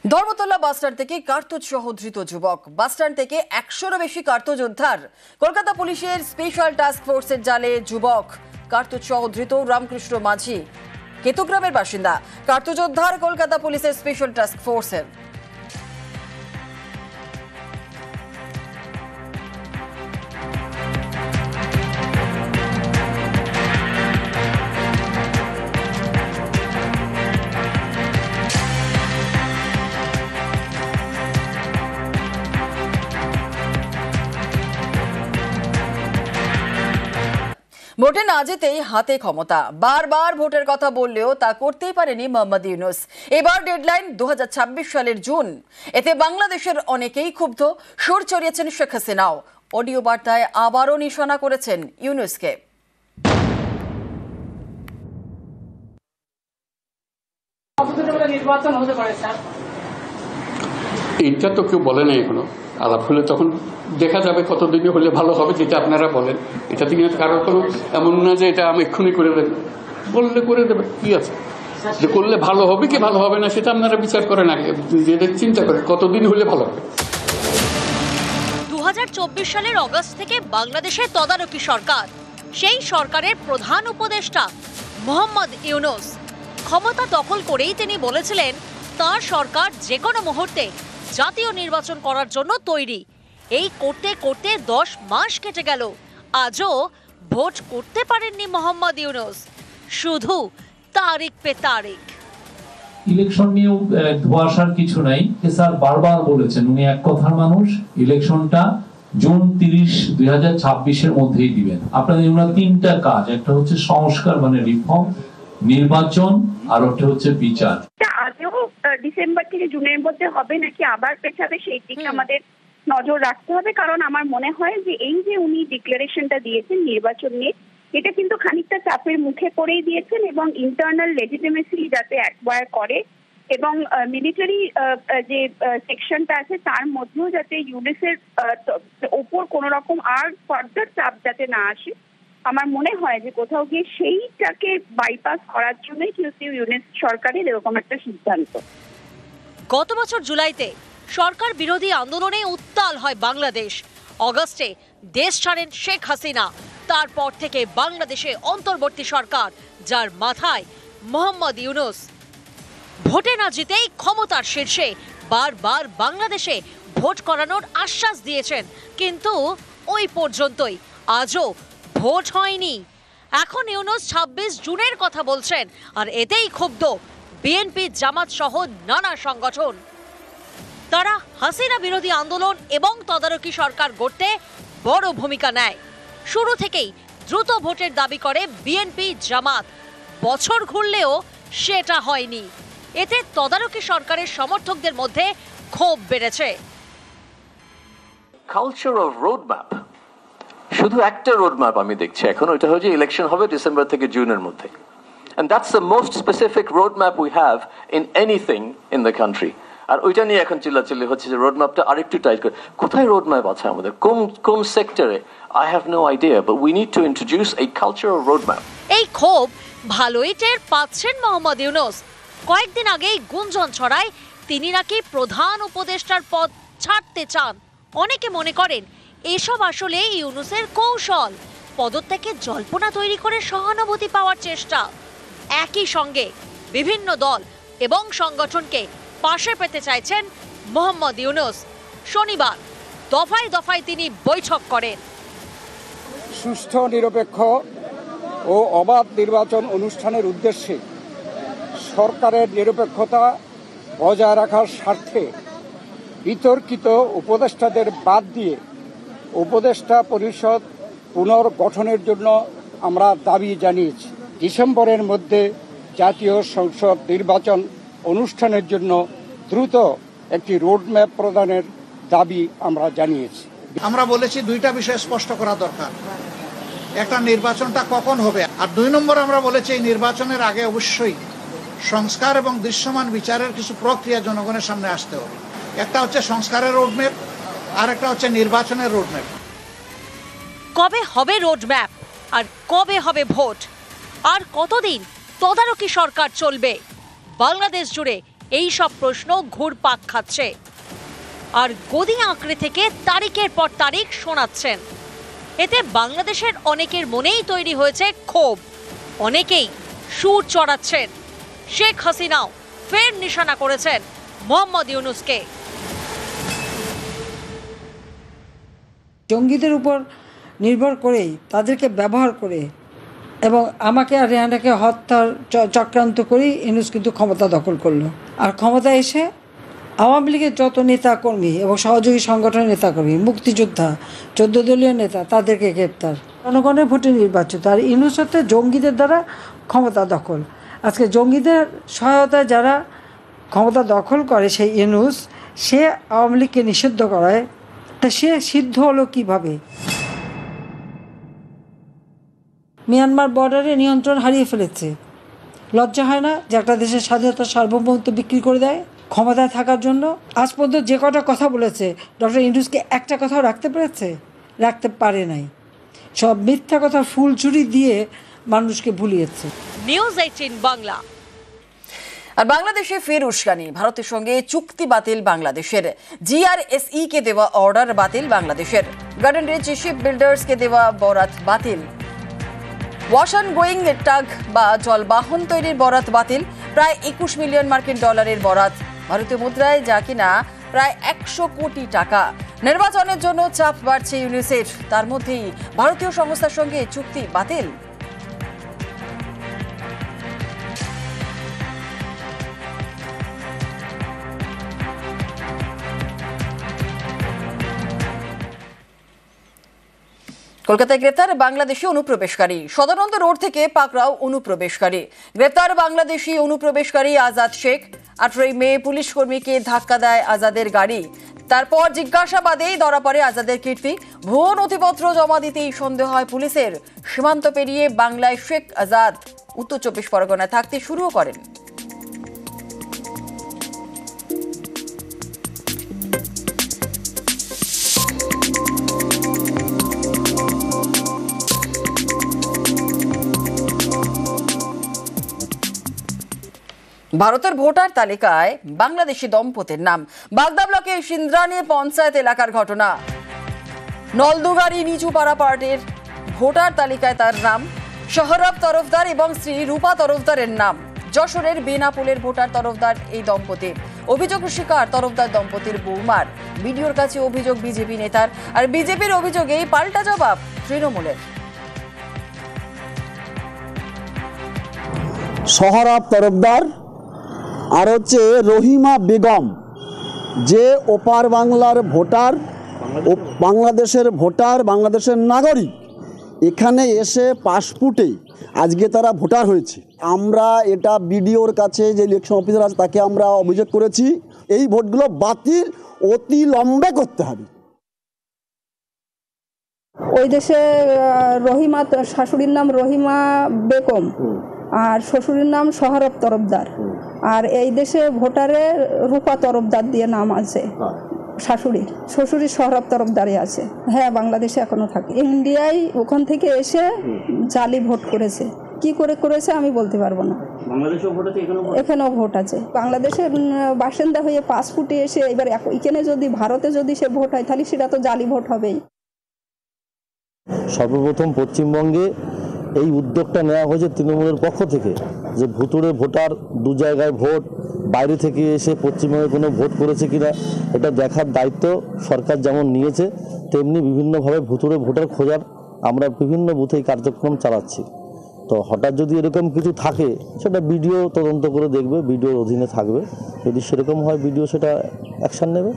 Dharmatala bus stand থেকে কার্তুজ সহ ধৃত যুবক। বাসস্ট্যান্ড থেকে 100-এরও বেশি কার্তুজ উদ্ধার। কলকাতা পুলিশের স্পেশাল টাস্ক ফোর্সের জালে যুবক। কার্তুজ সহ ধৃত রামকৃষ্ণ মাঝি, কেতুগ্রামের বাসিন্দা। কার্তুজ উদ্ধার কলকাতা পুলিশের স্পেশাল টাস্ক ফোর্সের। ভোটে না যেতেই হাতে ক্ষমতা, বারবার ভোটের কথা বললেও তা করতেই পারেনি মোহাম্মদ ইউনূস। এবার ডেডলাইন 2026 সালের জুন। এতে বাংলাদেশের অনেকেই ক্ষুব্ধ। সুর চড়িয়েছেন শেখ হাসিনাও। অডিও বার্তায় আবারও নিশানা করেছেন ইউনূসকে। এটা তো কেউ বলে নাই এখনো। আলাপ হলে তখন দেখা যাবে কতদিনে হলে ভালো হবে, যেটা আপনারা বলেন। এটা থেকে কারো কোনো এমন না যে এটা আমি এক্ষুনি করে দেবেন, বললে করে দেবে, কি আছে। যে করলে ভালো হবে কি ভালো হবে না সেটা আপনারা বিচার করেন আগে, নিজেদের চিন্তা করেন কতদিন হলে ভালো হবে। 2024 সালের অগস্ট থেকে বাংলাদেশের তদারকি সরকার, সেই সরকারের প্রধান উপদেষ্টা মোহাম্মদ ইউনূস ক্ষমতা দখল করেই তিনি বলেছিলেন তার সরকার যে কোনো মুহূর্তে জাতীয় নির্বাচন করার জন্য তৈরি। এই করতে করতে 10 মাস কেটে গেল, আজও ভোট করতে পারেননি মোহাম্মদ ইউনূস, শুধু তারিখ পে তারিখ। ইলেকশন নিয়েও ধোঁয়াশার কিছু নাই। স্যার বারবার বলেছেন উনি এক কথার মানুষ, ইলেকশনটা জুন 30, 2026 মধ্যেই দিবেন। আপনাদের ওনার 3টা কাজ, একটা হচ্ছে সংস্কার মানে রিফর্ম, নির্বাচন, আর একটা হচ্ছে বিচার। আজও ডিসেম্বর থেকে জুনের মধ্যে হবে নাকি আবার পেছাবে, সেই দিকে আমাদের নজর রাখতে হবে। কারণ আমার মনে হয় যে এই যে উনি ডিক্লারেশনটা দিয়েছেন নির্বাচন নিয়ে, এটা কিন্তু খানিকটা চাপের মুখে পড়েই দিয়েছেন, এবং ইন্টারনাল লেজিটিমেসি যাতে অ্যাকোয়ার করে এবং মিলিটারি যে সেকশনটা আছে তার মধ্যেও যাতে ইউনূসের ওপর কোনো রকম আর ফার্দার চাপ যাতে না আসে। আমার মনে হয় যে কোথাও গিয়ে সেইটাকে বাইপাস করার জন্যই কিন্তু ইউনূস সরকারের এরকম একটা সিদ্ধান্ত। গত বছর জুলাইতে সরকার বিরোধী আন্দোলনে উত্তাল হয় বাংলাদেশ। অগস্টে দেশ ছাড়েন শেখ হাসিনা। তারপর থেকে বাংলাদেশে অন্তর্বর্তী সরকার, যার মাথায় মোহাম্মদ ইউনূস। ভোটে না জিতেই ক্ষমতার শীর্ষে, বারবার বাংলাদেশে ভোট করানোর আশ্বাস দিয়েছেন, কিন্তু ওই পর্যন্তই। আজও ভোট হয়নি। এখন ইউনূস 26 জুনের কথা বলছেন, আর এতেই ক্ষুব্ধ বিএনপি, জামাত সহ নানা সংগঠন। তারা হাসিনা বিরোধী আন্দোলন এবং তদারকি সরকার গড়তে বড় ভূমিকা নেয়। শুরু থেকেই দ্রুত ভোটের দাবি করে বিএনপি, জামাত। বছর ঘুরলেও সেটা হয়নি। এতে তদারকি সরকারের সমর্থকদের মধ্যে ক্ষোভ বেড়েছে। কালচার অফ রোডম্যাপ, শুধু একটা রোডম্যাপ আমি দেখছি এখন, ওইটা হচ্ছে ইলেকশন হবে ডিসেম্বর থেকে জুনের মধ্যে। And that's the most specific roadmap we have in anything in the country. আর ওইটা নিয়ে এখন চিল্লাচিল্লি হচ্ছে যে রোডম্যাপটা আরেকটু টাইট করে। কোথায় রোডম্যাপ আছে আমাদের, কোন সেক্টরে? I have no idea, but we need to introduce a culture of roadmap. এই ক্ষোভ ভালোই টের পাচ্ছেন মোহাম্মদ ইউনূস। কয়েকদিন আগেই গুঞ্জন ছড়ায় তিনি নাকি প্রধান উপদেষ্টার পদ ছাড়তে চান। অনেকে মনে করেন এসব আসলে ইউনূসের কৌশল, পদত্যাগের জল্পনা তৈরি করে সহানুভূতি পাওয়ার চেষ্টা। একই সঙ্গে বিভিন্ন দল এবং সংগঠনকে পাশে পেতে চাইছেন মোহাম্মদ ইউনূস। শনিবার দফায় দফায় তিনি বৈঠক করেন। সুষ্ঠু, নিরপেক্ষ ও অবাধ নির্বাচন অনুষ্ঠানের উদ্দেশ্যে সরকারের নিরপেক্ষতা বজায় রাখার স্বার্থে বিতর্কিত উপদেষ্টাদের বাদ দিয়ে উপদেষ্টা পরিষদ পুনর্গঠনের জন্য আমরা দাবি জানিয়েছি। ডিসেম্বরের মধ্যে জাতীয় সংসদ নির্বাচন অনুষ্ঠানের জন্য দ্রুত একটি রোডম্যাপ প্রদানের দাবি আমরা জানিয়েছি। আমরা বলেছি 2টা বিষয় স্পষ্ট করা দরকার। একটা, নির্বাচনটা কখন হবে, আর 2 নম্বর আমরা বলেছি এই নির্বাচনের আগে অবশ্যই সংস্কার এবং দৃশ্যমান বিচারের কিছু প্রক্রিয়া জনগণের সামনে আসতে হবে। একটা হচ্ছে সংস্কারের রোডম্যাপ, আর একটা হচ্ছে নির্বাচনের রোডম্যাপ। কবে হবে রোডম্যাপ, আর কবে হবে ভোট, আর কতদিন তদারকি সরকার চলবে? বাংলাদেশ জুড়ে এই সব প্রশ্ন ঘুরপাক খাচ্ছে। আর গদি আঁকড়ে থেকে তারিখের পর তারিখ শোনাচ্ছেন। এতে বাংলাদেশের অনেকের মনেই তৈরি হয়েছে ক্ষোভ। অনেকেই সুর চড়াচ্ছেন। শেখ হাসিনাও ফের নিশানা করেছেন মোহাম্মদ ইউনূসকে। জঙ্গিদের উপর নির্ভর করেই তাদেরকে ব্যবহার করে এবং আমাকে আর রেহানাকে হত্যার চক্রান্ত করেই ইউনূস কিন্তু ক্ষমতা দখল করলো। আর ক্ষমতা এসে আওয়ামী লীগের যত নেতাকর্মী এবং সহযোগী সংগঠনের নেতাকর্মী, মুক্তিযোদ্ধা, 14 দলীয় নেতা, তাদেরকে গ্রেপ্তার। জনগণের ভোটে নির্বাচিত। আর ইউনূস হচ্ছে জঙ্গিদের দ্বারা ক্ষমতা দখল। আজকে জঙ্গিদের সহায়তায় যারা ক্ষমতা দখল করে সেই ইউনূস, সে আওয়ামী লীগকে নিষিদ্ধ করায়। তা সে সিদ্ধ হলো কীভাবে? মিয়ানমার বর্ডারে নিয়ন্ত্রণ হারিয়ে ফেলেছে। লজ্জা হয় না যে একটা দেশের স্বাধীনতা সার্বভৌমত্ব বিক্রি করে দেয় ক্ষমতায় থাকার জন্য? আজ পর্যন্ত যে কটা কথা বলেছে ডক্টর ইউনূসকে একটা কথাও রাখতে পেরেছে? রাখতে পারে নাই। সব মিথ্যা কথা ফুলচুরি দিয়ে মানুষকে ভুলিয়েছে। নিউজ 18 বাংলা। আর বাংলাদেশে ফের উস্কানি। ভারতের সঙ্গে চুক্তি বাতিল বাংলাদেশের। GRSE কে দেওয়া অর্ডার বাতিল বাংলাদেশের। গার্ডেন রিচ শিপ বিল্ডার্সকে দেওয়া বরাত বাতিল। ওয়াশন গোয়িং টাগ বা জলবাহন তৈরির বরাত বাতিল। প্রায় 21 মিলিয়ন মার্কিন ডলারের বরাত, ভারতীয় মুদ্রায় যা কিনা প্রায় 100 কোটি টাকা। নির্বাচনের জন্য চাপ বাড়ছে ইউনূসের, তার মধ্যেই ভারতীয় সংস্থার সঙ্গে চুক্তি বাতিল। কলকাতায় গ্রেপ্তার বাংলাদেশি অনুপ্রবেশকারী। সদানন্দ রোড থেকে পাকড়াও অনুপ্রবেশকারী। গ্রেপ্তার বাংলাদেশি অনুপ্রবেশকারী আজাদ শেখ। 18 মে পুলিশ কর্মীকে ধাক্কা দেয় আজাদের গাড়ি। তারপর জিজ্ঞাসাবাদেই ধরা পড়ে আজাদের কীর্তি। ভুয়ো নথিপত্র জমা দিতেই সন্দেহ হয় পুলিশের। সীমান্ত পেরিয়ে বাংলায় শেখ আজাদ উত্তর 24 পরগনায় থাকতে শুরুও করেন। ভারতের ভোটার তালিকায় বাংলাদেশি দম্পতির নাম। বাগদা ব্লকের সিন্দ্রানী পঞ্চায়েত এলাকার ঘটনা। নলদুগারি নিচুপাড়া পার্টির ভোটার তালিকায় তার নাম। সোহরব তরফদার এবং শ্রী রূপা তরফদারের নাম। যশোরের বেনাপুলের ভোটার তরফদার এই দম্পতি। অভিযোগ স্বীকার তরফদার দম্পতির বৌমার। বিডিওর কাছে অভিযোগ বিজেপি নেতার। আর বিজেপির অভিযোগেই পাল্টা জবাব তৃণমূলের। সোহরব তরফদার আর হচ্ছে রহিমা বেগম, যে ওপার বাংলার ভোটার, বাংলাদেশের ভোটার, বাংলাদেশের নাগরিক, এখানে এসে পাসপোর্টে আজকে তারা ভোটার হয়েছে। আমরা এটা বিডিওর কাছে যে ইলেকশন অফিসার আছে তাকে আমরা অভিযোগ করেছি, এই ভোটগুলো বাতিল অতি লম্বে করতে হবে। ওই দেশে রহিমা, শাশুড়ির নাম রহিমা বেগম আর শ্বশুরের নাম সোহরব তরফদার। আর এই দেশে ভোটারে রূপা তরফদার দিয়ে নাম আছে। শাশুড়ির শ্বশুরের সোহরব তরফদারে আছে। হ্যাঁ, বাংলাদেশে এখনো থাকে। ইন্ডিয়ায় ওখান থেকে এসে জালি ভোট করেছে। কি করে করেছে আমি বলতে পারবো না। এখানেও ভোট আছে। বাংলাদেশের বাসিন্দা হয়ে পাসপোর্টে এসে এবার এখানে যদি ভারতে যদি সে ভোট হয় তাহলে সেটা তো জালি ভোট হবেই। সর্বপ্রথম পশ্চিমবঙ্গে এই উদ্যোগটা নেওয়া হয়েছে তৃণমূলের পক্ষ থেকে, যে ভুতুড়ে ভোটার, দু জায়গায় ভোট, বাইরে থেকে এসে পশ্চিমবঙ্গে কোনো ভোট করেছে কিনা এটা দেখার দায়িত্ব সরকার যেমন নিয়েছে, তেমনি বিভিন্নভাবে ভুতুড়ে ভোটার খোঁজার আমরা বিভিন্ন বুথে কার্যক্রম চালাচ্ছি। তো হঠাৎ যদি এরকম কিছু থাকে সেটা বিডিও তদন্ত করে দেখবে, বিডিওর অধীনে থাকবে। যদি সেরকম হয় বিডিও সেটা অ্যাকশন নেবে।